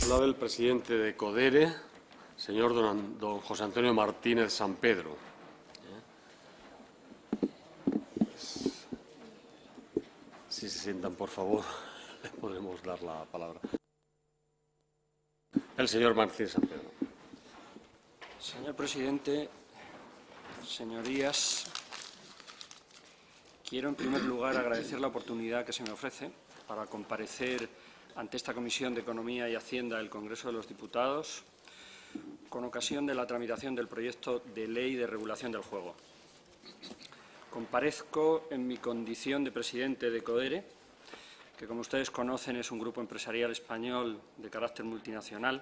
Habla el presidente de Codere, señor don José Antonio Martínez Sampedro. Si se sientan, por favor, le podemos dar la palabra. El señor Martínez Sampedro. Señor presidente, señorías, quiero en primer lugar agradecer la oportunidad que se me ofrece para comparecer ante esta Comisión de Economía y Hacienda del Congreso de los Diputados con ocasión de la tramitación del proyecto de Ley de Regulación del Juego. Comparezco en mi condición de presidente de Codere, que como ustedes conocen es un grupo empresarial español de carácter multinacional,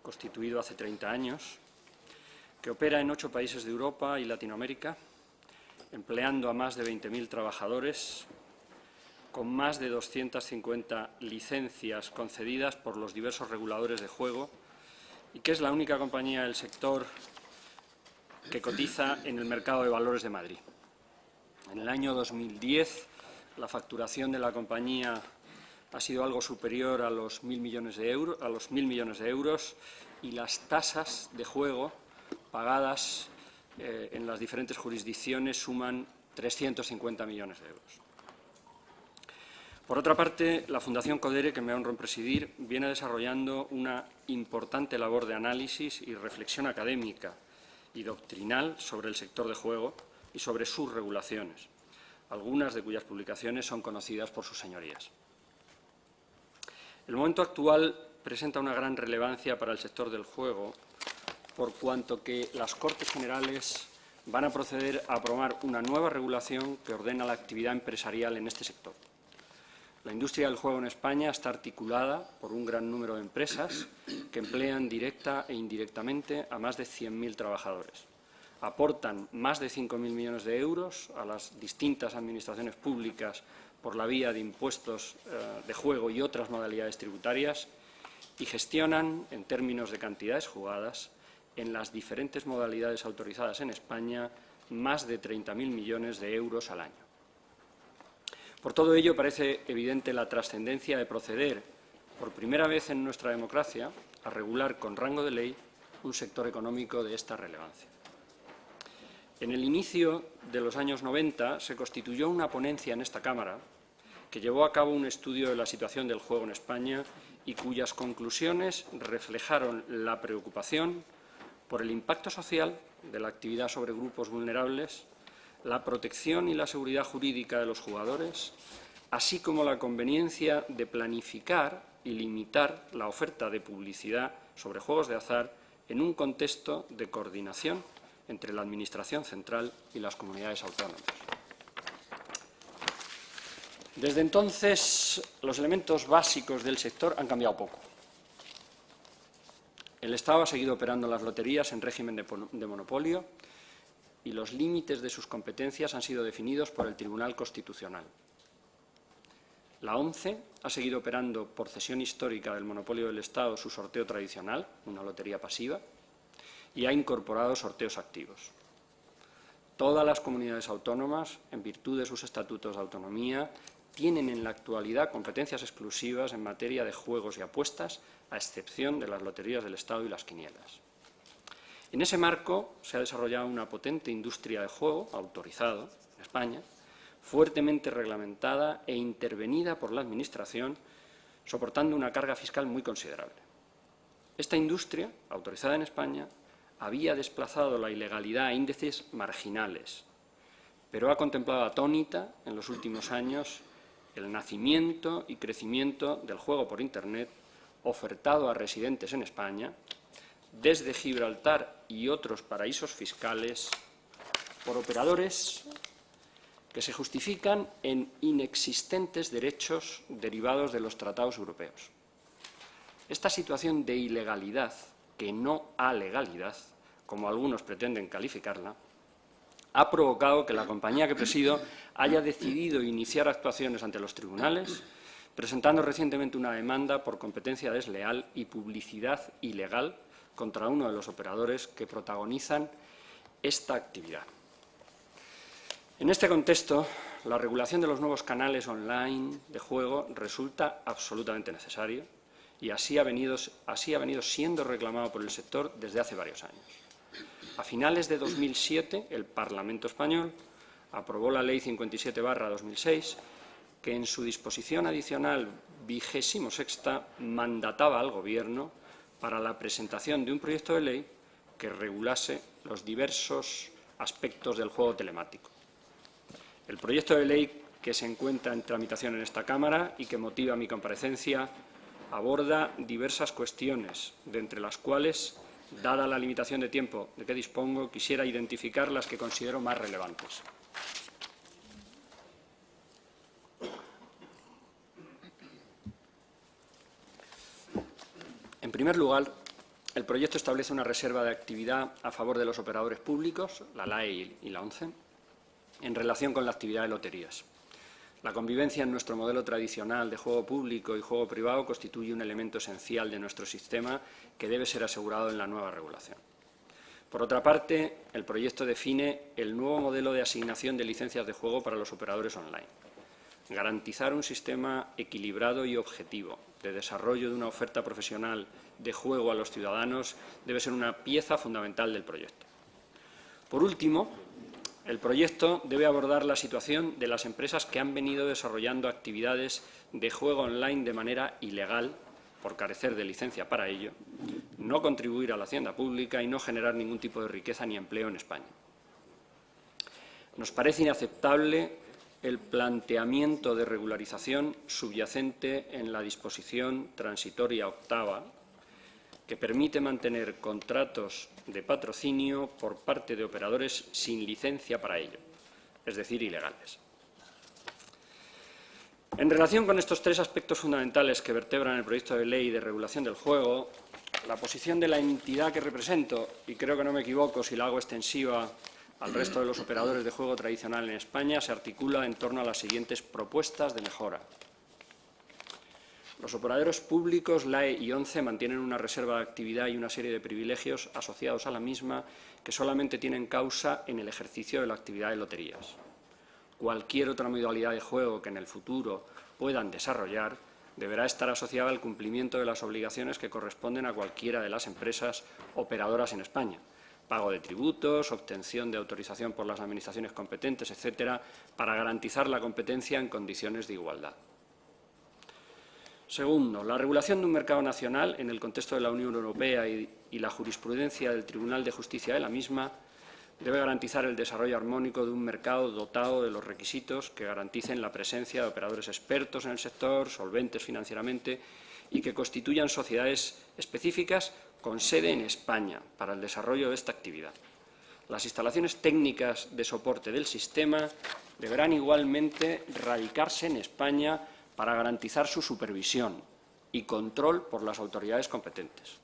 constituido hace 30 años, que opera en 8 países de Europa y Latinoamérica, empleando a más de 20.000 trabajadores, con más de 250 licencias concedidas por los diversos reguladores de juego y que es la única compañía del sector que cotiza en el mercado de valores de Madrid. En el año 2010, la facturación de la compañía ha sido algo superior a los 1.000 millones de euros, y las tasas de juego pagadas en las diferentes jurisdicciones suman 350 millones de euros. Por otra parte, la Fundación Codere, que me honro en presidir, viene desarrollando una importante labor de análisis y reflexión académica y doctrinal sobre el sector de juego y sobre sus regulaciones, algunas de cuyas publicaciones son conocidas por sus señorías. El momento actual presenta una gran relevancia para el sector del juego, por cuanto que las Cortes Generales van a proceder a aprobar una nueva regulación que ordena la actividad empresarial en este sector. La industria del juego en España está articulada por un gran número de empresas que emplean directa e indirectamente a más de 100.000 trabajadores. Aportan más de 5.000 millones de euros a las distintas administraciones públicas por la vía de impuestos de juego y otras modalidades tributarias y gestionan, en términos de cantidades jugadas, en las diferentes modalidades autorizadas en España, más de 30.000 millones de euros al año. Por todo ello, parece evidente la trascendencia de proceder, por primera vez en nuestra democracia, a regular con rango de ley un sector económico de esta relevancia. En el inicio de los años 90 se constituyó una ponencia en esta Cámara que llevó a cabo un estudio de la situación del juego en España y cuyas conclusiones reflejaron la preocupación por el impacto social de la actividad sobre grupos vulnerables, la protección y la seguridad jurídica de los jugadores, así como la conveniencia de planificar y limitar la oferta de publicidad sobre juegos de azar en un contexto de coordinación entre la Administración central y las comunidades autónomas. Desde entonces, los elementos básicos del sector han cambiado poco. El Estado ha seguido operando las loterías en régimen de monopolio y los límites de sus competencias han sido definidos por el Tribunal Constitucional. La ONCE ha seguido operando por cesión histórica del monopolio del Estado su sorteo tradicional, una lotería pasiva, y ha incorporado sorteos activos. Todas las comunidades autónomas, en virtud de sus estatutos de autonomía, tienen en la actualidad competencias exclusivas en materia de juegos y apuestas, a excepción de las loterías del Estado y las quinielas. En ese marco se ha desarrollado una potente industria de juego, autorizado en España, fuertemente reglamentada e intervenida por la Administración, soportando una carga fiscal muy considerable. Esta industria, autorizada en España, había desplazado la ilegalidad a índices marginales, pero ha contemplado atónita en los últimos años el nacimiento y crecimiento del juego por Internet ofertado a residentes en España, desde Gibraltar y otros paraísos fiscales, por operadores que se justifican en inexistentes derechos derivados de los tratados europeos. Esta situación de ilegalidad, que no a legalidad, como algunos pretenden calificarla, ha provocado que la compañía que presido haya decidido iniciar actuaciones ante los tribunales, presentando recientemente una demanda por competencia desleal y publicidad ilegal contra uno de los operadores que protagonizan esta actividad. En este contexto, la regulación de los nuevos canales online de juego resulta absolutamente necesaria y así ha venido siendo reclamado por el sector desde hace varios años. A finales de 2007, el Parlamento español aprobó la Ley 57/2006, que en su disposición adicional 26ª mandataba al Gobierno para la presentación de un proyecto de ley que regulase los diversos aspectos del juego telemático. El proyecto de ley que se encuentra en tramitación en esta Cámara y que motiva mi comparecencia aborda diversas cuestiones, de entre las cuales, dada la limitación de tiempo de que dispongo, quisiera identificar las que considero más relevantes. En primer lugar, el proyecto establece una reserva de actividad a favor de los operadores públicos, la LAE y la ONCE, en relación con la actividad de loterías. La convivencia en nuestro modelo tradicional de juego público y juego privado constituye un elemento esencial de nuestro sistema que debe ser asegurado en la nueva regulación. Por otra parte, el proyecto define el nuevo modelo de asignación de licencias de juego para los operadores online. Garantizar un sistema equilibrado y objetivo de desarrollo de una oferta profesional de juego a los ciudadanos debe ser una pieza fundamental del proyecto. Por último, el proyecto debe abordar la situación de las empresas que han venido desarrollando actividades de juego online de manera ilegal, por carecer de licencia para ello, no contribuir a la hacienda pública y no generar ningún tipo de riqueza ni empleo en España. Nos parece inaceptable el planteamiento de regularización subyacente en la disposición transitoria 8ª, que permite mantener contratos de patrocinio por parte de operadores sin licencia para ello, es decir, ilegales. En relación con estos tres aspectos fundamentales que vertebran el proyecto de ley de regulación del juego, la posición de la entidad que represento, y creo que no me equivoco si la hago extensiva al resto de los operadores de juego tradicional en España, se articula en torno a las siguientes propuestas de mejora. Los operadores públicos, LAE y ONCE, mantienen una reserva de actividad y una serie de privilegios asociados a la misma que solamente tienen causa en el ejercicio de la actividad de loterías. Cualquier otra modalidad de juego que en el futuro puedan desarrollar deberá estar asociada al cumplimiento de las obligaciones que corresponden a cualquiera de las empresas operadoras en España. Pago de tributos, obtención de autorización por las administraciones competentes, etcétera, para garantizar la competencia en condiciones de igualdad. Segundo, la regulación de un mercado nacional en el contexto de la Unión Europea y la jurisprudencia del Tribunal de Justicia de la misma debe garantizar el desarrollo armónico de un mercado dotado de los requisitos que garanticen la presencia de operadores expertos en el sector, solventes financieramente y que constituyan sociedades específicas con sede en España para el desarrollo de esta actividad. Las instalaciones técnicas de soporte del sistema deberán igualmente radicarse en España para garantizar su supervisión y control por las autoridades competentes.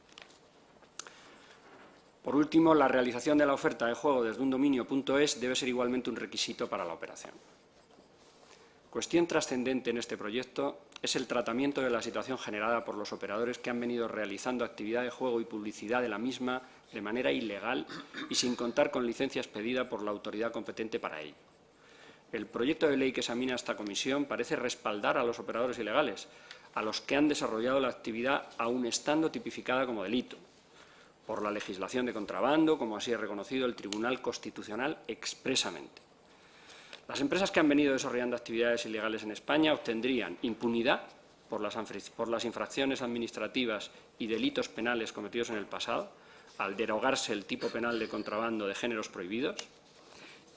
Por último, la realización de la oferta de juego desde un dominio.es debe ser igualmente un requisito para la operación. Cuestión trascendente en este proyecto es el tratamiento de la situación generada por los operadores que han venido realizando actividad de juego y publicidad de la misma de manera ilegal y sin contar con licencia expedida por la autoridad competente para ello. El proyecto de ley que examina esta comisión parece respaldar a los operadores ilegales, a los que han desarrollado la actividad aún estando tipificada como delito, por la legislación de contrabando, como así ha reconocido el Tribunal Constitucional expresamente. Las empresas que han venido desarrollando actividades ilegales en España obtendrían impunidad por las infracciones administrativas y delitos penales cometidos en el pasado, al derogarse el tipo penal de contrabando de géneros prohibidos,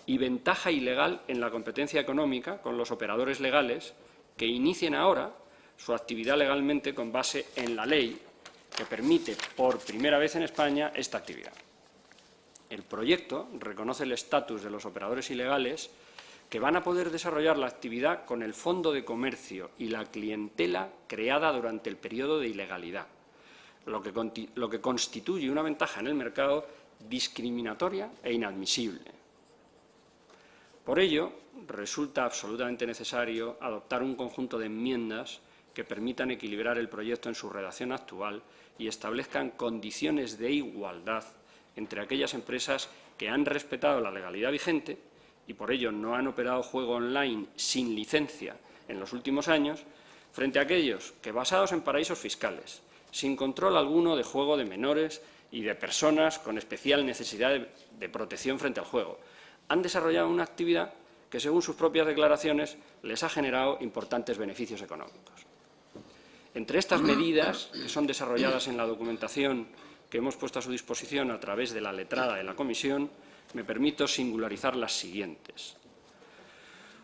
y ventaja ilegal en la competencia económica con los operadores legales que inicien ahora su actividad legalmente con base en la ley que permite por primera vez en España esta actividad. El proyecto reconoce el estatus de los operadores ilegales que van a poder desarrollar la actividad con el fondo de comercio y la clientela creada durante el periodo de ilegalidad, lo que constituye una ventaja en el mercado discriminatoria e inadmisible. Por ello, resulta absolutamente necesario adoptar un conjunto de enmiendas que permitan equilibrar el proyecto en su redacción actual y establezcan condiciones de igualdad entre aquellas empresas que han respetado la legalidad vigente y por ello no han operado juego online sin licencia en los últimos años, frente a aquellos que, basados en paraísos fiscales sin control alguno de juego de menores y de personas con especial necesidad de protección frente al juego. Han desarrollado una actividad que, según sus propias declaraciones, les ha generado importantes beneficios económicos. Entre estas medidas, que son desarrolladas en la documentación que hemos puesto a su disposición a través de la letrada de la Comisión, me permito singularizar las siguientes.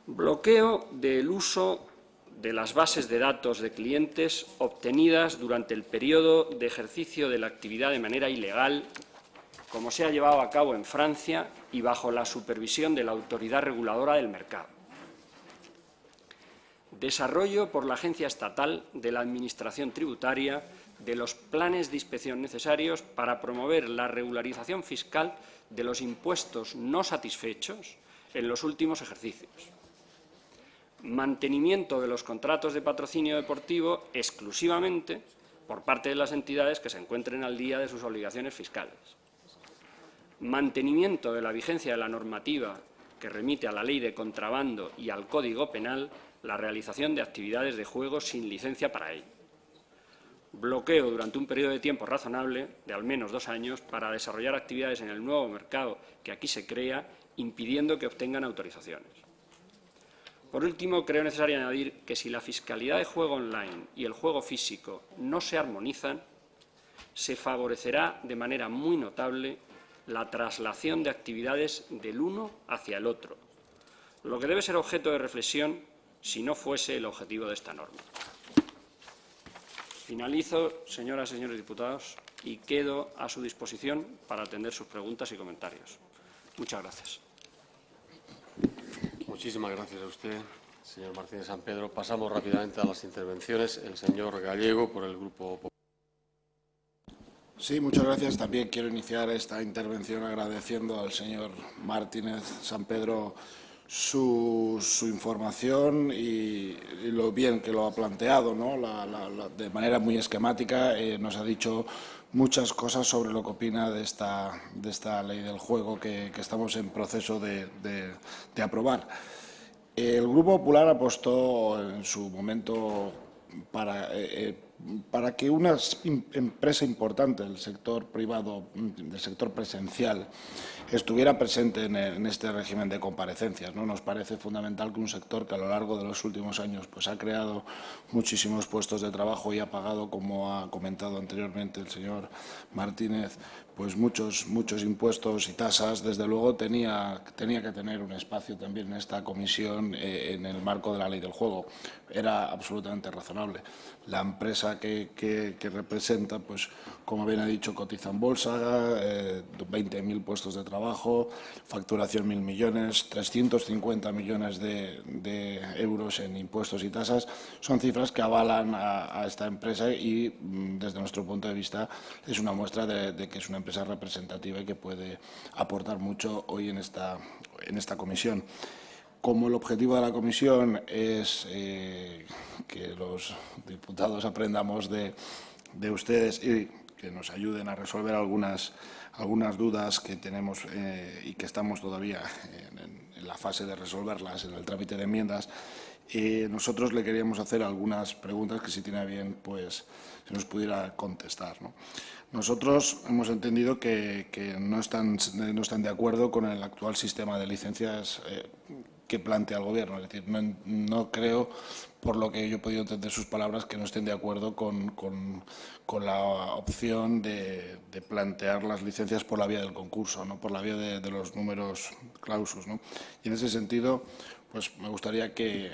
Bloqueo del uso de las bases de datos de clientes obtenidas durante el periodo de ejercicio de la actividad de manera ilegal, como se ha llevado a cabo en Francia y bajo la supervisión de la Autoridad Reguladora del Mercado. Desarrollo por la Agencia Estatal de la Administración Tributaria de los planes de inspección necesarios para promover la regularización fiscal de los impuestos no satisfechos en los últimos ejercicios. Mantenimiento de los contratos de patrocinio deportivo exclusivamente por parte de las entidades que se encuentren al día de sus obligaciones fiscales. Mantenimiento de la vigencia de la normativa que remite a la Ley de Contrabando y al Código Penal la realización de actividades de juego sin licencia para ello. Bloqueo durante un periodo de tiempo razonable, de al menos 2 años, para desarrollar actividades en el nuevo mercado que aquí se crea, impidiendo que obtengan autorizaciones. Por último, creo necesario añadir que si la fiscalidad de juego online y el juego físico no se armonizan, se favorecerá de manera muy notable la traslación de actividades del uno hacia el otro, lo que debe ser objeto de reflexión si no fuese el objetivo de esta norma. Finalizo, señoras y señores diputados, y quedo a su disposición para atender sus preguntas y comentarios. Muchas gracias. Muchísimas gracias a usted, señor Martínez Sampedro. Pasamos rápidamente a las intervenciones. El señor Gallego, por el Grupo Popular. Sí, muchas gracias. También quiero iniciar esta intervención agradeciendo al señor Martínez Sampedro su información y lo bien que lo ha planteado, ¿no? De manera muy esquemática. Nos ha dicho muchas cosas sobre lo que opina de esta ley del juego que estamos en proceso de aprobar. El Grupo Popular apostó en su momento para que una empresa importante del sector privado, del sector presencial, estuviera presente en este régimen de comparecencias, ¿no? Nos parece fundamental que un sector que a lo largo de los últimos años pues, ha creado muchísimos puestos de trabajo y ha pagado, como ha comentado anteriormente el señor Martínez, pues muchos impuestos y tasas, desde luego tenía que tener un espacio también en esta comisión en el marco de la ley del juego. Era absolutamente razonable. La empresa que representa, pues como bien ha dicho, cotiza en bolsa, 20.000 puestos de trabajo, facturación 1.000 millones, 350 millones de euros en impuestos y tasas. Son cifras que avalan a esta empresa y, desde nuestro punto de vista, es una muestra de que es una empresa representativa y que puede aportar mucho hoy en esta comisión. Como el objetivo de la comisión es que los diputados aprendamos de ustedes y que nos ayuden a resolver algunas dudas que tenemos y que estamos todavía en la fase de resolverlas en el trámite de enmiendas, nosotros le queríamos hacer algunas preguntas que, si tiene bien, pues se nos pudiera contestar, ¿no? Nosotros hemos entendido que no están de acuerdo con el actual sistema de licencias que plantea el Gobierno. Es decir, no creo, por lo que yo he podido entender sus palabras, que no estén de acuerdo con la opción de plantear las licencias por la vía del concurso, no por la vía de los números clausus, ¿no? Y en ese sentido, pues me gustaría que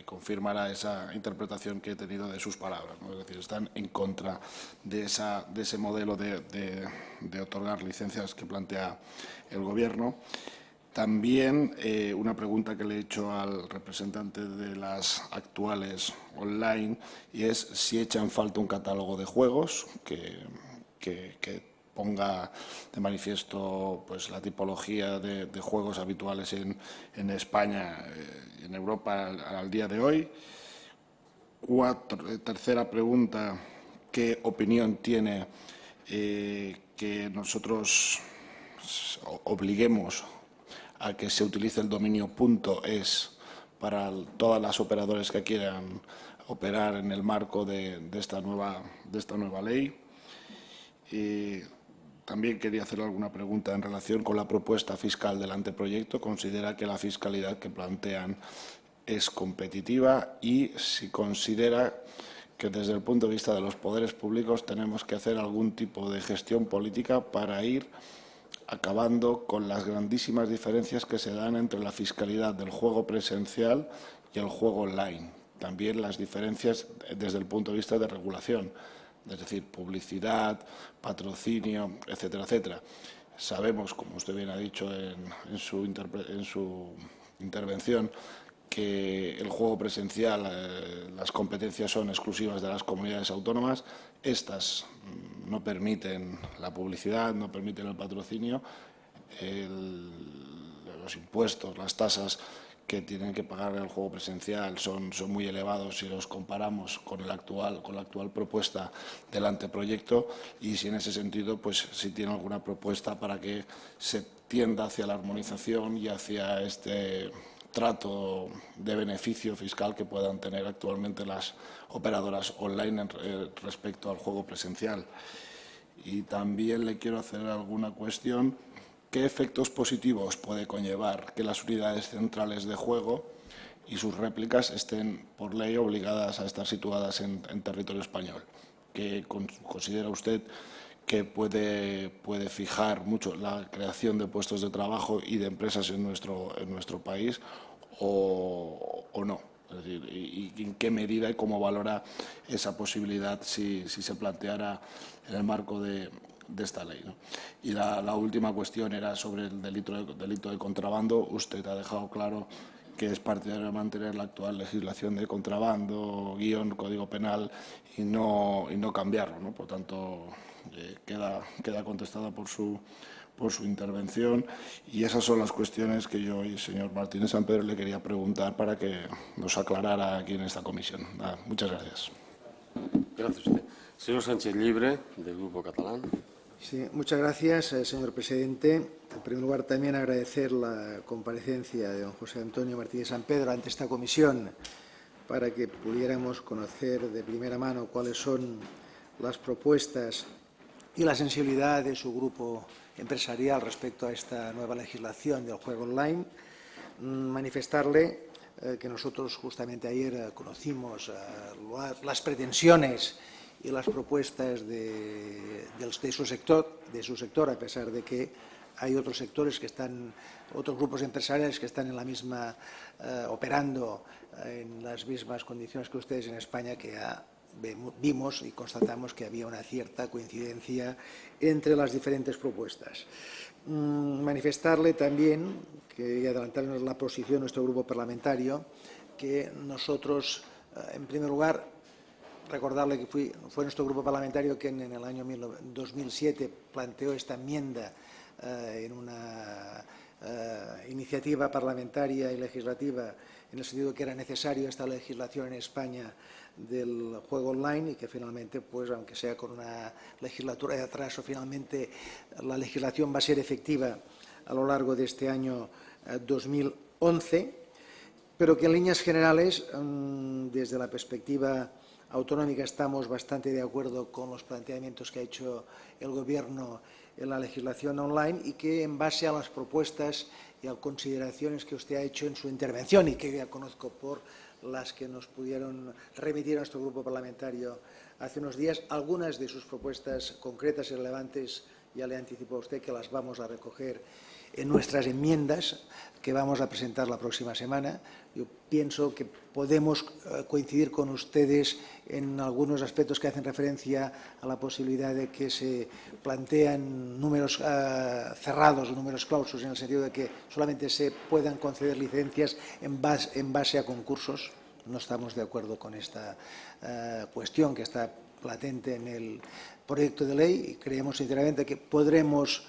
confirmara esa interpretación que he tenido de sus palabras, ¿no? Es decir, están en contra de ese modelo de otorgar licencias que plantea el Gobierno. También una pregunta que le he hecho al representante de las actuales online, y es si echa en falta un catálogo de juegos que ponga de manifiesto pues, la tipología de juegos habituales en España y en Europa al día de hoy. Tercera pregunta, ¿qué opinión tiene que nosotros obliguemos a que se utilice el dominio .es para todas las operadoras que quieran operar en el marco de esta nueva ley. También quería hacer alguna pregunta en relación con la propuesta fiscal del anteproyecto. ¿Considera que la fiscalidad que plantean es competitiva y si considera que desde el punto de vista de los poderes públicos tenemos que hacer algún tipo de gestión política para ir acabando con las grandísimas diferencias que se dan entre la fiscalidad del juego presencial y el juego online? También las diferencias desde el punto de vista de regulación, es decir, publicidad, patrocinio, etcétera, etcétera. Sabemos, como usted bien ha dicho en su intervención, que el juego presencial, las competencias son exclusivas de las comunidades autónomas. Estas no permiten la publicidad, no permiten el patrocinio. Los impuestos, las tasas que tienen que pagar el juego presencial son muy elevados si los comparamos con la actual propuesta del anteproyecto, y si en ese sentido, pues si tiene alguna propuesta para que se tienda hacia la armonización y hacia este trato de beneficio fiscal que puedan tener actualmente las operadoras online respecto al juego presencial. Y también le quiero hacer alguna cuestión. ¿Qué efectos positivos puede conllevar que las unidades centrales de juego y sus réplicas estén por ley obligadas a estar situadas en territorio español? ¿Qué considera usted que puede fijar mucho la creación de puestos de trabajo y de empresas en nuestro país o no? Es decir, y en qué medida y cómo valora esa posibilidad si se planteara en el marco de esta ley, ¿no? Y la última cuestión era sobre el delito de contrabando. Usted ha dejado claro que es partidario de mantener la actual legislación de contrabando, Código Penal, y no cambiarlo, ¿no? Por tanto, queda contestada por su intervención, y esas son las cuestiones que yo y el señor Martínez Sampedro le quería preguntar para que nos aclarara aquí en esta comisión. Nada, muchas gracias. Gracias a usted. Señor Sánchez Llibre, del Grupo Catalán. Sí, muchas gracias, señor presidente. En primer lugar, también agradecer la comparecencia de don José Antonio Martínez Sampedro ante esta comisión para que pudiéramos conocer de primera mano cuáles son las propuestas y la sensibilidad de su grupo empresarial respecto a esta nueva legislación del juego online. Manifestarle que nosotros justamente ayer conocimos las pretensiones y las propuestas de su sector, a pesar de que hay otros sectores otros grupos empresariales que están en la misma, operando en las mismas condiciones que ustedes en España, que vimos y constatamos que había una cierta coincidencia entre las diferentes propuestas. Manifestarle también y adelantarnos la posición de nuestro grupo parlamentario, que nosotros, en primer lugar, recordarle que fue nuestro grupo parlamentario que en el año 2007 planteó esta enmienda en una iniciativa parlamentaria y legislativa, en el sentido de que era necesario esta legislación en España del juego online, y que finalmente, pues aunque sea con una legislatura de atraso, finalmente la legislación va a ser efectiva a lo largo de este año 2011, pero que en líneas generales, desde la perspectiva autonómica, estamos bastante de acuerdo con los planteamientos que ha hecho el Gobierno en la legislación online, y que en base a las propuestas y a consideraciones que usted ha hecho en su intervención, y que ya conozco por las que nos pudieron remitir a nuestro grupo parlamentario hace unos días, algunas de sus propuestas concretas y relevantes ya le anticipo a usted que las vamos a recoger en nuestras enmiendas que vamos a presentar la próxima semana. Yo pienso que podemos coincidir con ustedes en algunos aspectos que hacen referencia a la posibilidad de que se plantean números cerrados o números clausus, en el sentido de que solamente se puedan conceder licencias en base a concursos. No estamos de acuerdo con esta cuestión que está latente en el proyecto de ley, y creemos sinceramente que podremos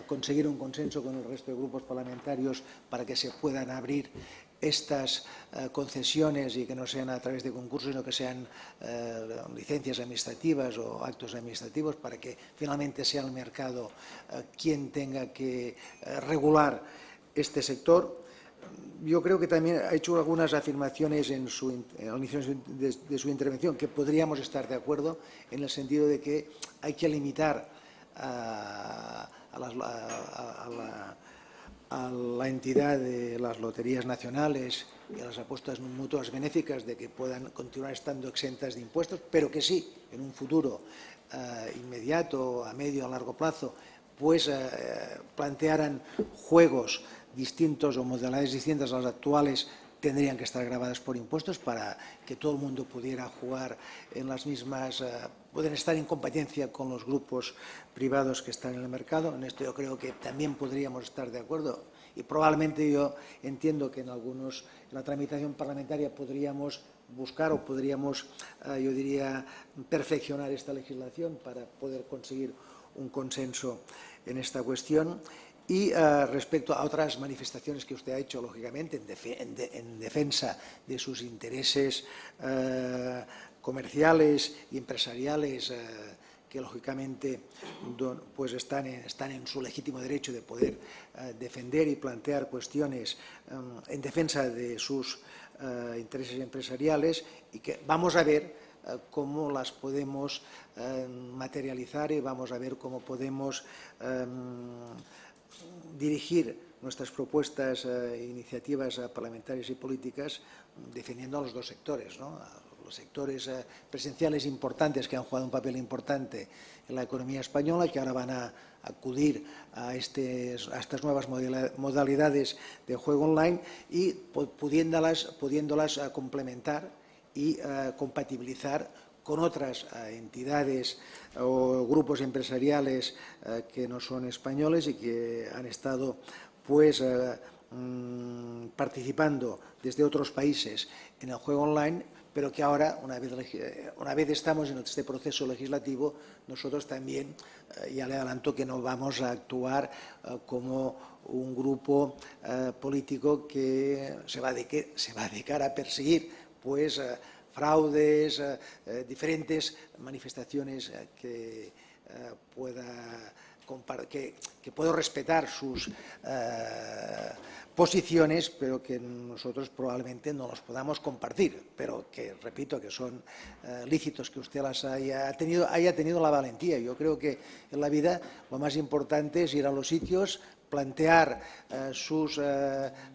conseguir un consenso con el resto de grupos parlamentarios para que se puedan abrir estas concesiones, y que no sean a través de concursos, sino que sean licencias administrativas o actos administrativos, para que finalmente sea el mercado quien tenga que regular este sector. yo creo que también ha hecho algunas afirmaciones al inicio de su intervención que podríamos estar de acuerdo, en el sentido de que hay que limitar a la entidad de las loterías nacionales y a las apuestas mutuas benéficas de que puedan continuar estando exentas de impuestos, pero que sí, en un futuro inmediato, a medio o a largo plazo, pues plantearan juegos distintos o modalidades distintas a las actuales, tendrían que estar gravadas por impuestos para que todo el mundo pudiera jugar en las mismas, pueden estar en competencia con los grupos privados que están en el mercado. En esto yo creo que también podríamos estar de acuerdo y probablemente yo entiendo que en la tramitación parlamentaria podríamos buscar o podríamos, yo diría, perfeccionar esta legislación para poder conseguir un consenso en esta cuestión. Y respecto a otras manifestaciones que usted ha hecho, lógicamente, en defensa de sus intereses comerciales y empresariales, que lógicamente pues están en su legítimo derecho de poder defender y plantear cuestiones en defensa de sus intereses empresariales, y que vamos a ver cómo las podemos materializar y vamos a ver cómo podemos dirigir nuestras propuestas e iniciativas parlamentarias y políticas defendiendo a los dos sectores, ¿no? A los sectores presenciales importantes que han jugado un papel importante en la economía española, que ahora van a acudir a estas nuevas modalidades de juego online y pudiéndolas complementar y compatibilizar con otras entidades o grupos empresariales que no son españoles y que han estado pues participando desde otros países en el juego online, pero que ahora, una vez estamos en este proceso legislativo, nosotros también, ya le adelanto que no vamos a actuar como un grupo político que se va a dedicar a perseguir pues fraudes, diferentes manifestaciones que puedo respetar sus posiciones, pero que nosotros probablemente no los podamos compartir, pero que, repito, que son lícitos que usted haya tenido la valentía. Yo creo que en la vida lo más importante es ir a los sitios, plantear sus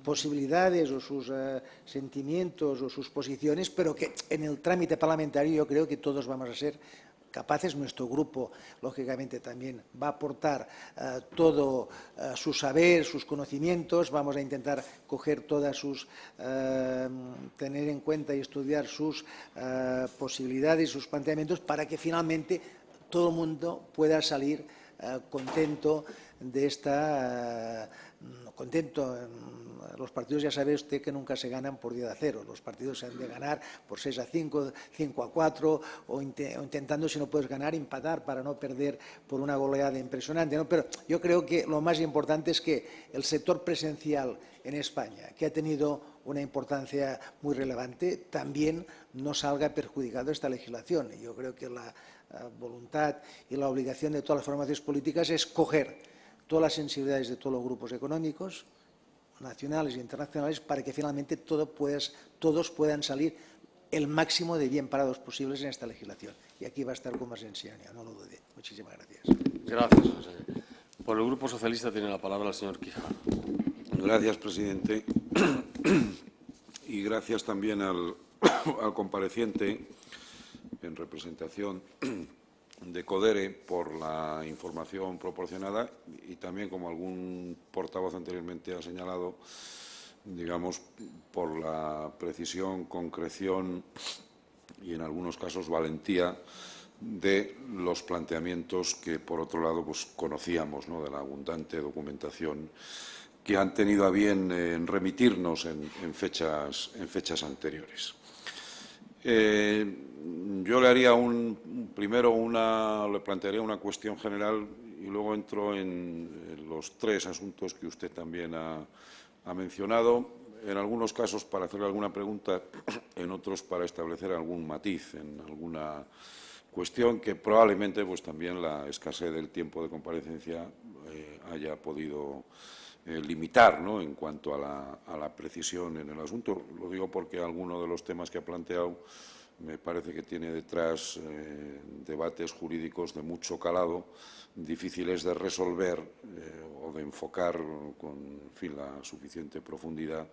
posibilidades o sus sentimientos o sus posiciones, pero que en el trámite parlamentario yo creo que todos vamos a ser capaces. Nuestro grupo, lógicamente, también va a aportar todo su saber, sus conocimientos. Vamos a intentar coger todas tener en cuenta y estudiar sus posibilidades, sus planteamientos, para que finalmente todo el mundo pueda salir contento de contento. Los partidos, ya sabe usted que nunca se ganan por 10-0. Los partidos se han de ganar por 6-5, 5-4 o intentando, si no puedes ganar, empatar para no perder por una goleada impresionante, ¿no? Pero yo creo que lo más importante es que el sector presencial en España, que ha tenido una importancia muy relevante, también no salga perjudicado esta legislación. Y yo creo que la voluntad y la obligación de todas las formaciones políticas es coger todas las sensibilidades de todos los grupos económicos, nacionales e internacionales, para que finalmente todos puedan salir el máximo de bien parados posibles en esta legislación. Y aquí va a estar con más enseñanza, no lo dude. Muchísimas gracias. Gracias, señor. Por el Grupo Socialista tiene la palabra el señor Quijano. Gracias, presidente. Y gracias también al compareciente en representación de CODERE por la información proporcionada y también, como algún portavoz anteriormente ha señalado, digamos, por la precisión, concreción y, en algunos casos, valentía de los planteamientos que, por otro lado, pues conocíamos, ¿no?, de la abundante documentación que han tenido a bien remitirnos en fechas anteriores. Yo le haría le plantearía una cuestión general y luego entro en los tres asuntos que usted también ha mencionado, en algunos casos para hacerle alguna pregunta, en otros para establecer algún matiz en alguna cuestión que probablemente pues también la escasez del tiempo de comparecencia haya podido limitar, ¿no?, en cuanto a la precisión en el asunto. Lo digo porque alguno de los temas que ha planteado me parece que tiene detrás debates jurídicos de mucho calado, difíciles de resolver o de enfocar con, en fin, la suficiente profundidad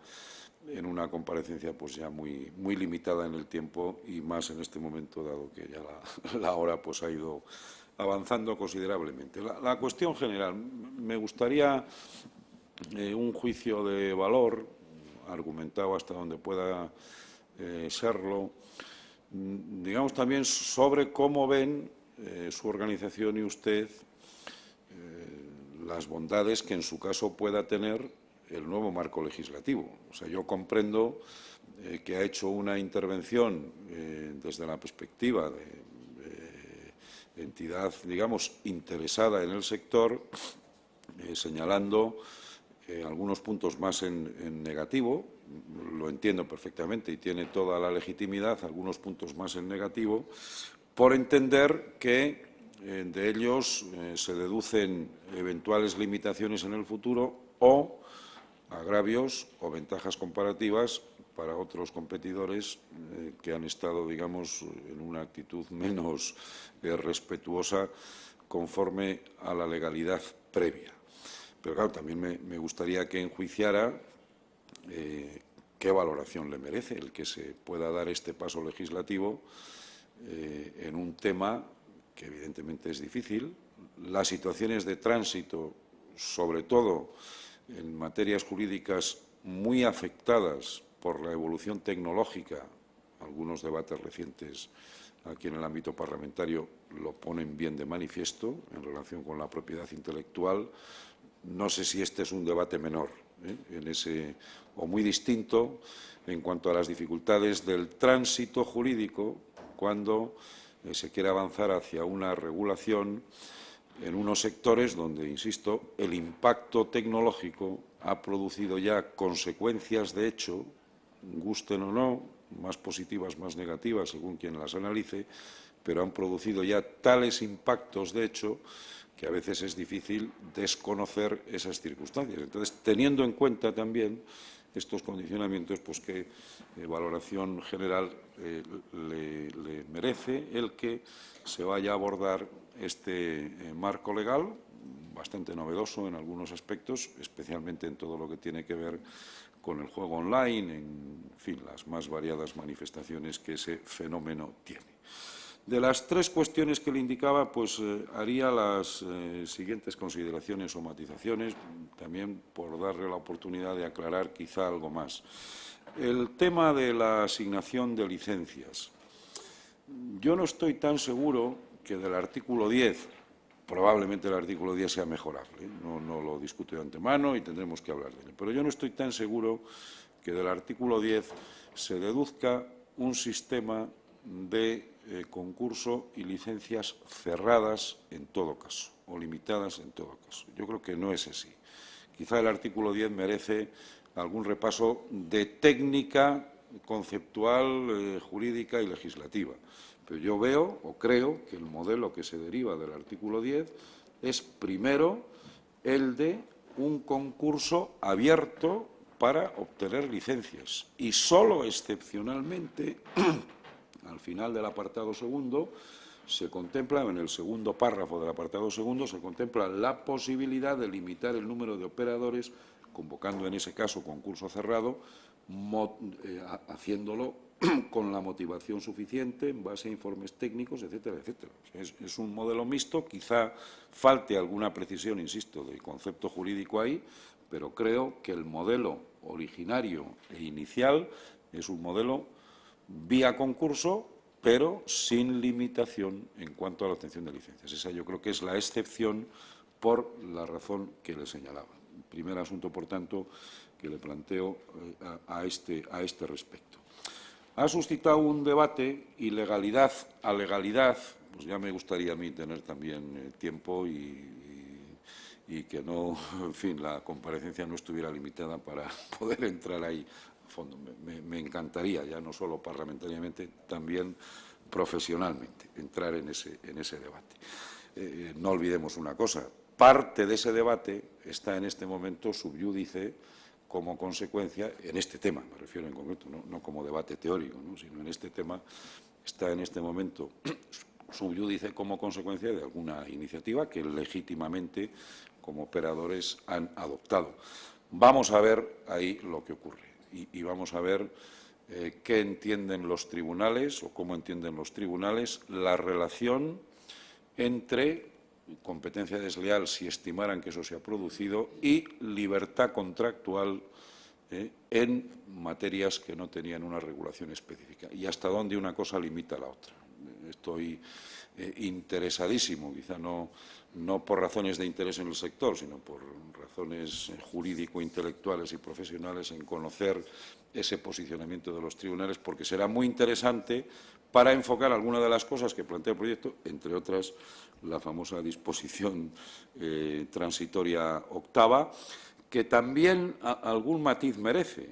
en una comparecencia pues ya muy limitada en el tiempo, y más en este momento, dado que ya la hora pues ha ido avanzando considerablemente. La cuestión general, me gustaría un juicio de valor, argumentado hasta donde pueda serlo, digamos también sobre cómo ven su organización y usted las bondades que en su caso pueda tener el nuevo marco legislativo. O sea, yo comprendo que ha hecho una intervención desde la perspectiva de entidad, digamos, interesada en el sector, señalando algunos puntos más en negativo. Lo entiendo perfectamente y tiene toda la legitimidad, algunos puntos más en negativo, por entender que de ellos se deducen eventuales limitaciones en el futuro o agravios o ventajas comparativas para otros competidores que han estado, digamos, en una actitud menos respetuosa conforme a la legalidad previa. Pero claro, también me gustaría que enjuiciara qué valoración le merece el que se pueda dar este paso legislativo en un tema que evidentemente es difícil. Las situaciones de tránsito, sobre todo en materias jurídicas muy afectadas por la evolución tecnológica, algunos debates recientes aquí en el ámbito parlamentario lo ponen bien de manifiesto en relación con la propiedad intelectual. No sé si este es un debate menor, o muy distinto en cuanto a las dificultades del tránsito jurídico cuando se quiere avanzar hacia una regulación en unos sectores donde, insisto, el impacto tecnológico ha producido ya consecuencias de hecho, gusten o no, más positivas, más negativas, según quien las analice, pero han producido ya tales impactos de hecho que a veces es difícil desconocer esas circunstancias. Entonces, teniendo en cuenta también estos condicionamientos, pues qué valoración general le merece el que se vaya a abordar este marco legal, bastante novedoso en algunos aspectos, especialmente en todo lo que tiene que ver con el juego online, en fin, las más variadas manifestaciones que ese fenómeno tiene. De las tres cuestiones que le indicaba, pues haría las siguientes consideraciones o matizaciones, también por darle la oportunidad de aclarar quizá algo más. El tema de la asignación de licencias. Yo no estoy tan seguro que del artículo 10, probablemente el artículo 10 sea mejorable, no lo discuto de antemano y tendremos que hablar de él, pero yo no estoy tan seguro que del artículo 10 se deduzca un sistema de concurso y licencias cerradas en todo caso, o limitadas en todo caso. Yo creo que no es así. Quizá el artículo 10 merece algún repaso de técnica conceptual, jurídica y legislativa. Pero yo veo o creo que el modelo que se deriva del artículo 10 es primero el de un concurso abierto para obtener licencias y solo excepcionalmente al final del apartado segundo se contempla, en el segundo párrafo del apartado segundo, se contempla la posibilidad de limitar el número de operadores, convocando en ese caso concurso cerrado, haciéndolo con la motivación suficiente en base a informes técnicos, etcétera, etcétera. Es un modelo mixto, quizá falte alguna precisión, insisto, del concepto jurídico ahí, pero creo que el modelo originario e inicial es un modelo vía concurso, pero sin limitación en cuanto a la obtención de licencias. Esa yo creo que es la excepción por la razón que le señalaba. Primer asunto, por tanto, que le planteo a este respecto. Ha suscitado un debate y legalidad a legalidad, pues ya me gustaría a mí tener también tiempo y que no, en fin, la comparecencia no estuviera limitada para poder entrar ahí a fondo. Me encantaría, ya no solo parlamentariamente, también profesionalmente, entrar en ese debate. No olvidemos una cosa, parte de ese debate está en este momento sub iudice como consecuencia, en este tema, me refiero en concreto, no como debate teórico, ¿no?, sino en este tema, está en este momento sub iudice como consecuencia de alguna iniciativa que legítimamente, como operadores, han adoptado. Vamos a ver ahí lo que ocurre y vamos a ver qué entienden los tribunales o cómo entienden los tribunales la relación entre competencia desleal, si estimaran que eso se ha producido, y libertad contractual en materias que no tenían una regulación específica, y hasta dónde una cosa limita a la otra. Estoy interesadísimo, quizá no por razones de interés en el sector, sino por razones jurídico-intelectuales y profesionales, en conocer ese posicionamiento de los tribunales, porque será muy interesante para enfocar algunas de las cosas que plantea el proyecto, entre otras la famosa disposición transitoria octava, que también algún matiz merece.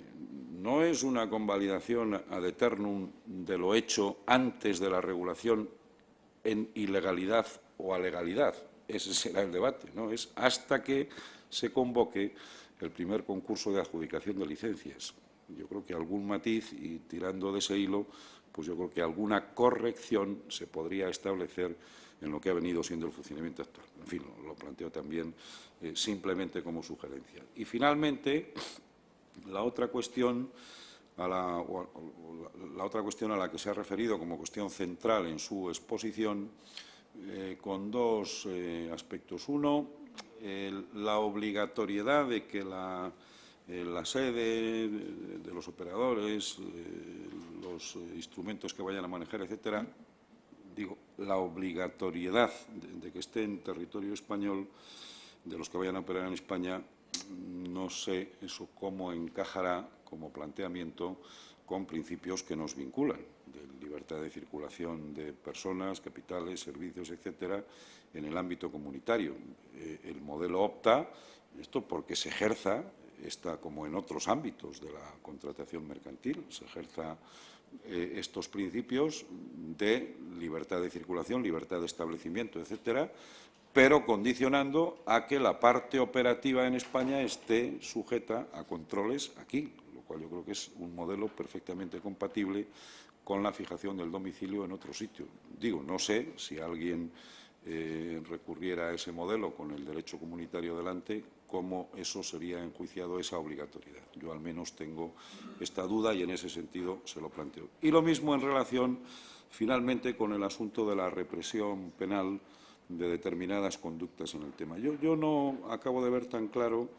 No es una convalidación ad eternum de lo hecho antes de la regulación en ilegalidad o a legalidad. Ese será el debate, ¿no? Es hasta que se convoque el primer concurso de adjudicación de licencias. Yo creo que algún matiz, y tirando de ese hilo, pues yo creo que alguna corrección se podría establecer en lo que ha venido siendo el funcionamiento actual. En fin, lo planteo también simplemente como sugerencia. Y, finalmente, la otra cuestión a la que se ha referido como cuestión central en su exposición, con dos aspectos. Uno, la obligatoriedad de que la sede de los operadores, los instrumentos que vayan a manejar, etcétera, digo, la obligatoriedad de que esté en territorio español, de los que vayan a operar en España, no sé eso cómo encajará como planteamiento con principios que nos vinculan, de libertad de circulación de personas, capitales, servicios, etcétera, en el ámbito comunitario. El modelo opta, esto porque se ejerza, está como en otros ámbitos de la contratación mercantil, se ejerza estos principios de libertad de circulación, libertad de establecimiento, etcétera, pero condicionando a que la parte operativa en España esté sujeta a controles aquí, lo cual yo creo que es un modelo perfectamente compatible con la fijación del domicilio en otro sitio. Digo, no sé si alguien recurriera a ese modelo con el derecho comunitario delante, cómo eso sería enjuiciado, esa obligatoriedad. Yo al menos tengo esta duda y en ese sentido se lo planteo. Y lo mismo en relación, finalmente, con el asunto de la represión penal de determinadas conductas en el tema. Yo no acabo de ver tan claro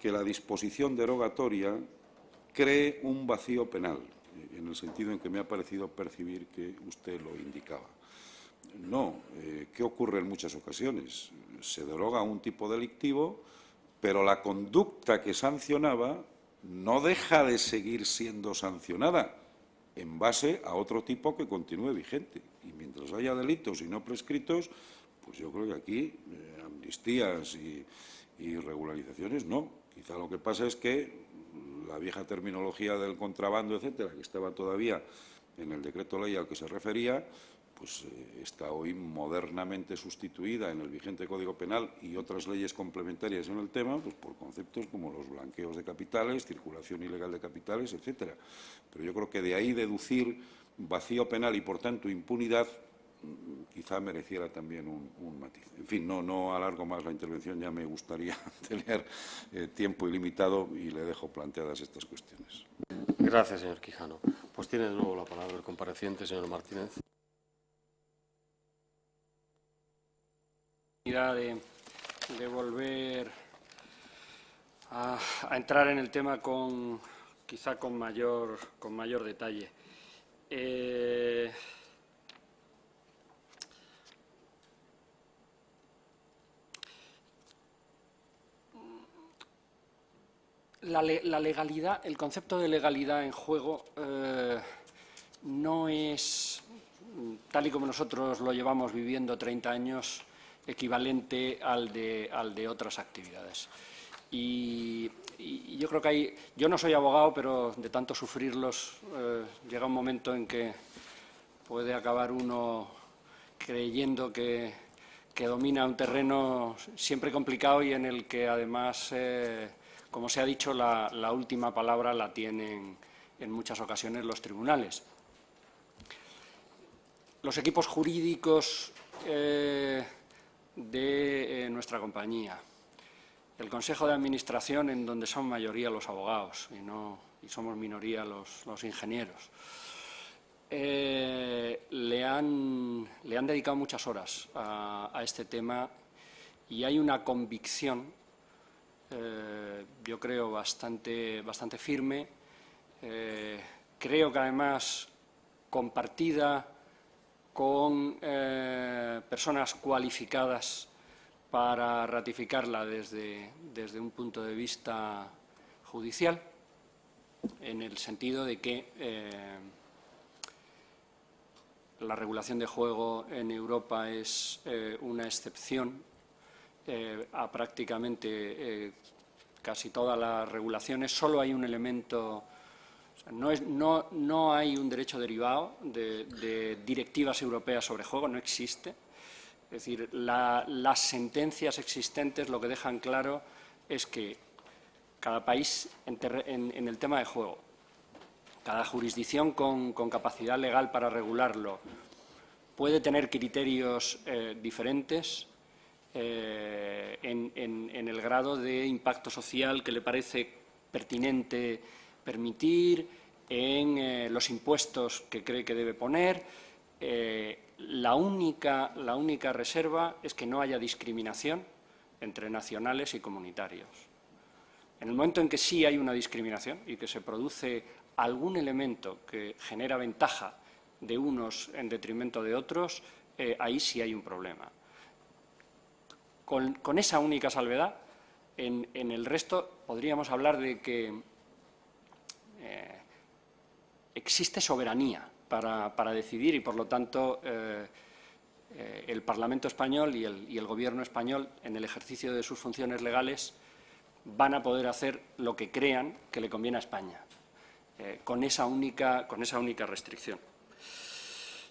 que la disposición derogatoria cree un vacío penal, en el sentido en que me ha parecido percibir que usted lo indicaba. No, ¿qué ocurre en muchas ocasiones? Se deroga un tipo delictivo, pero la conducta que sancionaba no deja de seguir siendo sancionada en base a otro tipo que continúe vigente. Y mientras haya delitos y no prescritos, pues yo creo que aquí amnistías y regularizaciones no. Quizá lo que pasa es que la vieja terminología del contrabando, etcétera, que estaba todavía en el decreto ley al que se refería, pues está hoy modernamente sustituida en el vigente Código Penal y otras leyes complementarias en el tema, pues por conceptos como los blanqueos de capitales, circulación ilegal de capitales, etcétera. Pero yo creo que de ahí deducir vacío penal y, por tanto, impunidad, quizá mereciera también un matiz. En fin, no alargo más la intervención, ya me gustaría tener tiempo ilimitado y le dejo planteadas estas cuestiones. Gracias, señor Quijano. Pues tiene de nuevo la palabra el compareciente, señor Martínez. De volver a entrar en el tema quizá con mayor detalle. La legalidad, el concepto de legalidad en juego no es, tal y como nosotros lo llevamos viviendo 30 años, equivalente al de otras actividades. Y yo creo que yo no soy abogado, pero de tanto sufrirlos llega un momento en que puede acabar uno creyendo que que domina un terreno siempre complicado y en el que, además, como se ha dicho, la última palabra la tienen en muchas ocasiones los tribunales. Los equipos jurídicos de nuestra compañía, el Consejo de Administración, en donde son mayoría los abogados y somos minoría los ingenieros, le han dedicado muchas horas a este tema y hay una convicción, yo creo, bastante firme, creo que además compartida con personas cualificadas para ratificarla desde un punto de vista judicial, en el sentido de que la regulación de juego en Europa es una excepción a prácticamente casi todas las regulaciones. Solo hay un elemento, no hay un derecho derivado de directivas europeas sobre juego, no existe. Es decir, las sentencias existentes lo que dejan claro es que cada país en el tema de juego, cada jurisdicción con capacidad legal para regularlo puede tener criterios diferentes en el grado de impacto social que le parece pertinente permitir, en los impuestos que cree que debe poner. La única reserva es que no haya discriminación entre nacionales y comunitarios. En el momento en que sí hay una discriminación y que se produce algún elemento que genera ventaja de unos en detrimento de otros, ahí sí hay un problema. Con esa única salvedad, en el resto podríamos hablar de que existe soberanía para decidir y, por lo tanto, el Parlamento español y el Gobierno español, en el ejercicio de sus funciones legales, van a poder hacer lo que crean que le conviene a España, con esa única restricción.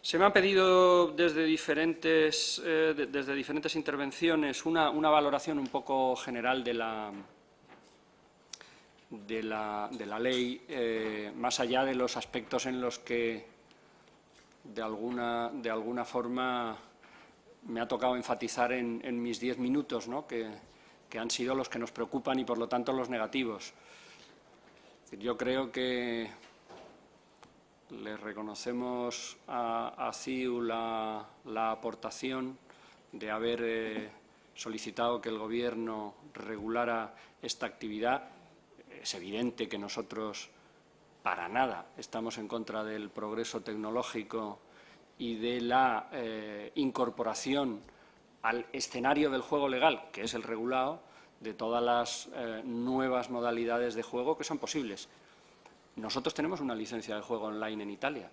Se me han pedido desde diferentes intervenciones una valoración un poco general de la ley, más allá de los aspectos en los que de alguna forma me ha tocado enfatizar en mis 10 minutos, ¿no? que han sido los que nos preocupan y, por lo tanto, los negativos. Yo creo que le reconocemos a CIU la aportación de haber solicitado que el Gobierno regulara esta actividad. Es evidente que nosotros para nada estamos en contra del progreso tecnológico y de la incorporación al escenario del juego legal, que es el regulado, de todas las nuevas modalidades de juego que son posibles. Nosotros tenemos una licencia de juego online en Italia,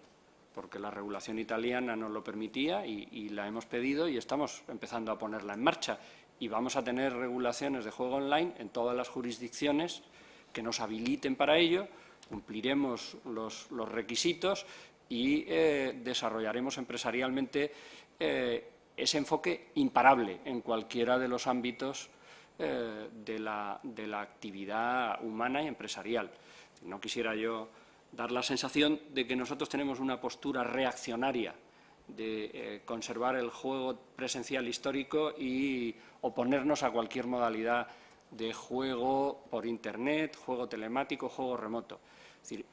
porque la regulación italiana nos lo permitía y la hemos pedido y estamos empezando a ponerla en marcha. Y vamos a tener regulaciones de juego online en todas las jurisdicciones que nos habiliten para ello, cumpliremos los requisitos y desarrollaremos empresarialmente ese enfoque imparable en cualquiera de los ámbitos de la actividad humana y empresarial. No quisiera yo dar la sensación de que nosotros tenemos una postura reaccionaria de conservar el juego presencial histórico y oponernos a cualquier modalidad de juego por Internet, juego telemático, juego remoto. Es decir,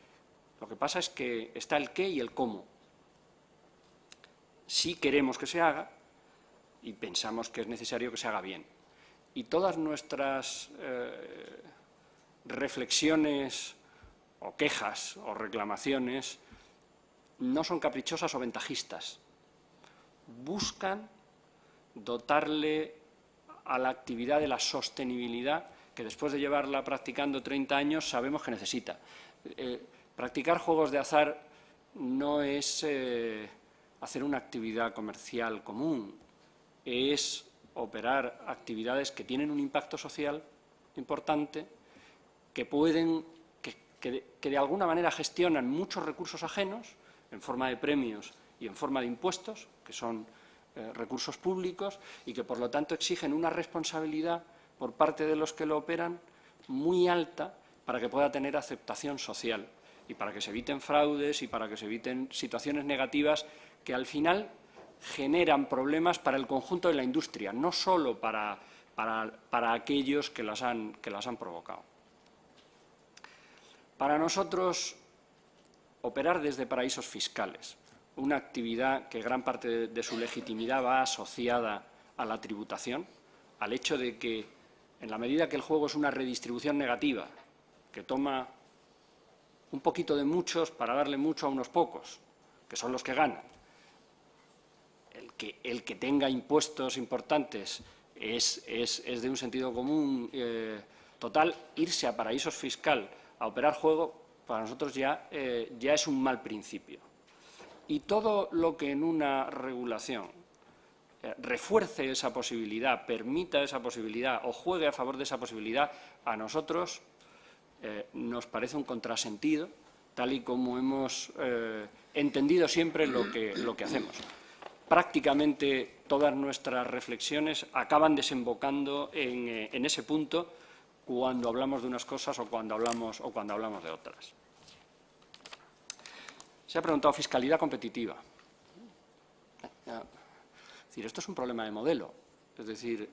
lo que pasa es que está el qué y el cómo. Sí queremos que se haga y pensamos que es necesario que se haga bien. Y todas nuestras reflexiones o quejas o reclamaciones no son caprichosas o ventajistas. Buscan dotarle a la actividad de la sostenibilidad que después de llevarla practicando 30 años sabemos que necesita. Practicar juegos de azar no es hacer una actividad comercial común, es operar actividades que tienen un impacto social importante, que de alguna manera gestionan muchos recursos ajenos en forma de premios y en forma de impuestos, que son recursos públicos y que, por lo tanto, exigen una responsabilidad por parte de los que lo operan muy alta para que pueda tener aceptación social y para que se eviten fraudes y para que se eviten situaciones negativas que, al final, generan problemas para el conjunto de la industria, no solo para aquellos que las han provocado. Para nosotros, operar desde paraísos fiscales, una actividad que gran parte de su legitimidad va asociada a la tributación, al hecho de que, en la medida que el juego es una redistribución negativa, que toma un poquito de muchos para darle mucho a unos pocos, que son los que ganan, el que tenga impuestos importantes es de un sentido común total. Irse a paraísos fiscales a operar juego, para nosotros ya es un mal principio. Y todo lo que en una regulación refuerce esa posibilidad, permita esa posibilidad o juegue a favor de esa posibilidad, a nosotros nos parece un contrasentido, tal y como hemos entendido siempre lo que hacemos. Prácticamente todas nuestras reflexiones acaban desembocando en ese punto cuando hablamos de unas cosas o cuando hablamos de otras. Se ha preguntado fiscalidad competitiva. Es decir, esto es un problema de modelo. Es decir,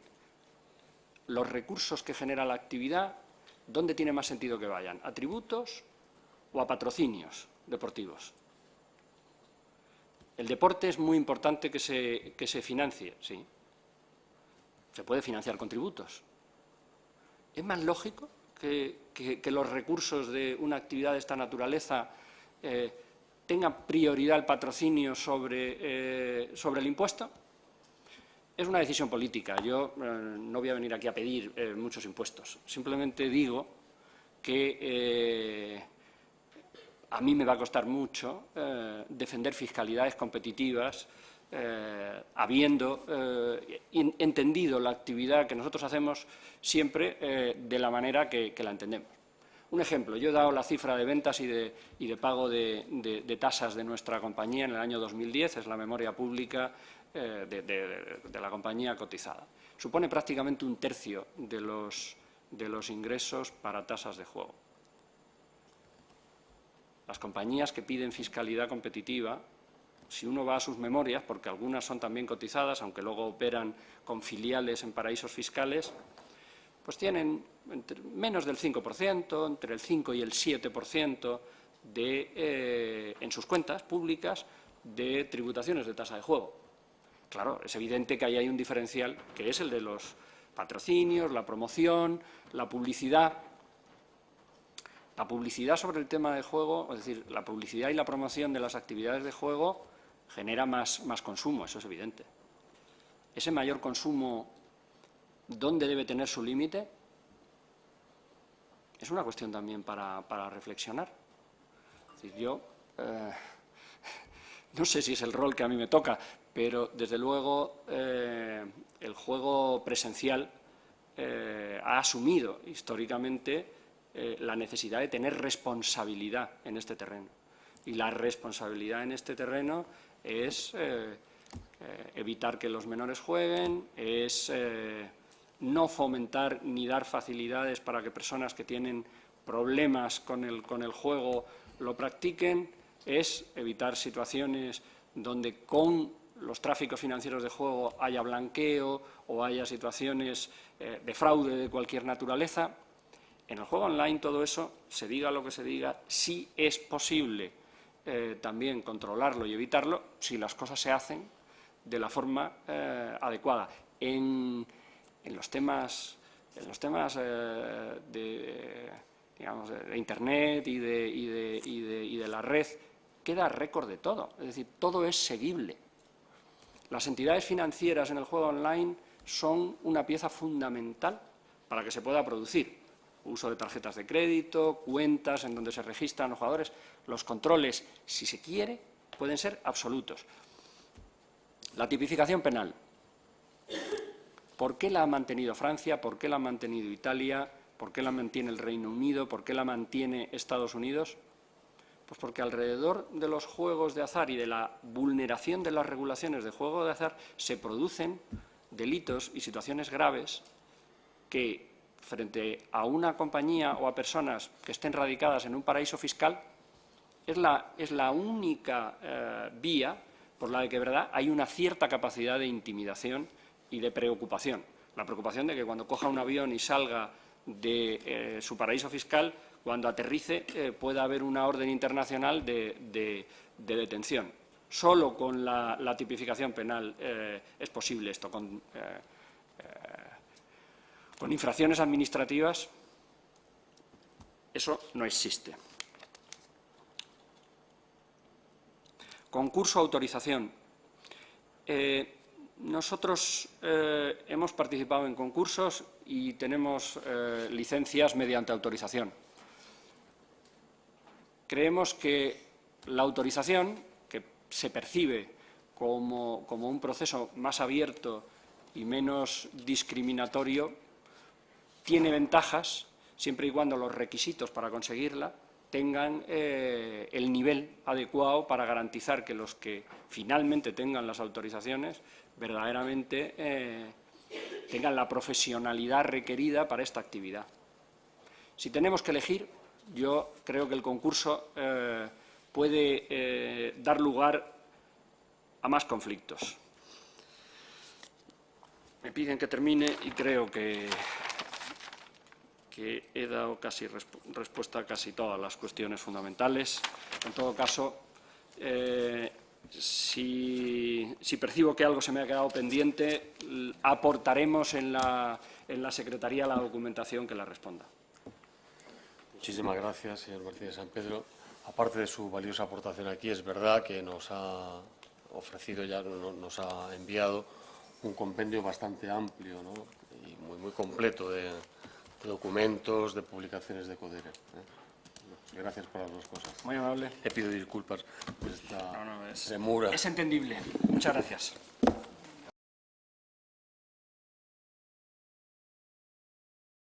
los recursos que genera la actividad, ¿dónde tiene más sentido que vayan? ¿A tributos o a patrocinios deportivos? El deporte es muy importante que se financie, sí. Se puede financiar con tributos. ¿Es más lógico que los recursos de una actividad de esta naturaleza tengan prioridad el patrocinio sobre el impuesto? Es una decisión política. Yo no voy a venir aquí a pedir muchos impuestos. Simplemente digo que a mí me va a costar mucho defender fiscalidades competitivas habiendo entendido la actividad que nosotros hacemos siempre de la manera que la entendemos. Un ejemplo, yo he dado la cifra de ventas y de pago de tasas de nuestra compañía en el año 2010, es la memoria pública de la compañía cotizada. Supone prácticamente un tercio de los ingresos para tasas de juego. Las compañías que piden fiscalidad competitiva, si uno va a sus memorias, porque algunas son también cotizadas, aunque luego operan con filiales en paraísos fiscales, pues tienen menos del 5%, entre el 5 y el 7% en sus cuentas públicas de tributaciones de tasa de juego. Claro, es evidente que ahí hay un diferencial, que es el de los patrocinios, la promoción, la publicidad. La publicidad sobre el tema de juego, es decir, la publicidad y la promoción de las actividades de juego genera más consumo, eso es evidente. Ese mayor consumo, ¿dónde debe tener su límite? Es una cuestión también para reflexionar. Es decir, yo no sé si es el rol que a mí me toca, pero desde luego el juego presencial ha asumido históricamente la necesidad de tener responsabilidad en este terreno. Y la responsabilidad en este terreno es evitar que los menores jueguen, es no fomentar ni dar facilidades para que personas que tienen problemas con el juego lo practiquen, es evitar situaciones donde con los tráficos financieros de juego haya blanqueo o haya situaciones de fraude de cualquier naturaleza. En el juego online todo eso, se diga lo que se diga, sí es posible también controlarlo y evitarlo si las cosas se hacen de la forma adecuada. En los temas de Internet y de la red queda récord de todo, es decir, todo es seguible. Las entidades financieras en el juego online son una pieza fundamental para que se pueda producir. Uso de tarjetas de crédito, cuentas en donde se registran los jugadores. Los controles, si se quiere, pueden ser absolutos. La tipificación penal. ¿Por qué la ha mantenido Francia? ¿Por qué la ha mantenido Italia? ¿Por qué la mantiene el Reino Unido? ¿Por qué la mantiene Estados Unidos? Pues porque alrededor de los juegos de azar y de la vulneración de las regulaciones de juego de azar se producen delitos y situaciones graves que, frente a una compañía o a personas que estén radicadas en un paraíso fiscal, es la única vía por la que, verdad, hay una cierta capacidad de intimidación y de preocupación. La preocupación de que cuando coja un avión y salga de su paraíso fiscal, cuando aterrice pueda haber una orden internacional de detención. Solo con la tipificación penal es posible esto. Con infracciones administrativas eso no existe. Concurso, autorización. Nosotros hemos participado en concursos y tenemos licencias mediante autorización. Creemos que la autorización, que se percibe como un proceso más abierto y menos discriminatorio, tiene ventajas siempre y cuando los requisitos para conseguirla tengan el nivel adecuado para garantizar que los que finalmente tengan las autorizaciones verdaderamente tengan la profesionalidad requerida para esta actividad. Si tenemos que elegir, yo creo que el concurso puede dar lugar a más conflictos. Me piden que termine y creo que he dado casi respuesta a casi todas las cuestiones fundamentales. En todo caso, si percibo que algo se me ha quedado pendiente, aportaremos en la Secretaría la documentación que la responda. Muchísimas gracias, señor Martínez Sampedro. Aparte de su valiosa aportación aquí, es verdad que nos ha ofrecido, ya nos ha enviado un compendio bastante amplio, ¿no? Y muy completo de documentos, de publicaciones de CODERE. Gracias por las dos cosas. Muy amable. Le pido disculpas por esta premura. Es entendible. Muchas gracias.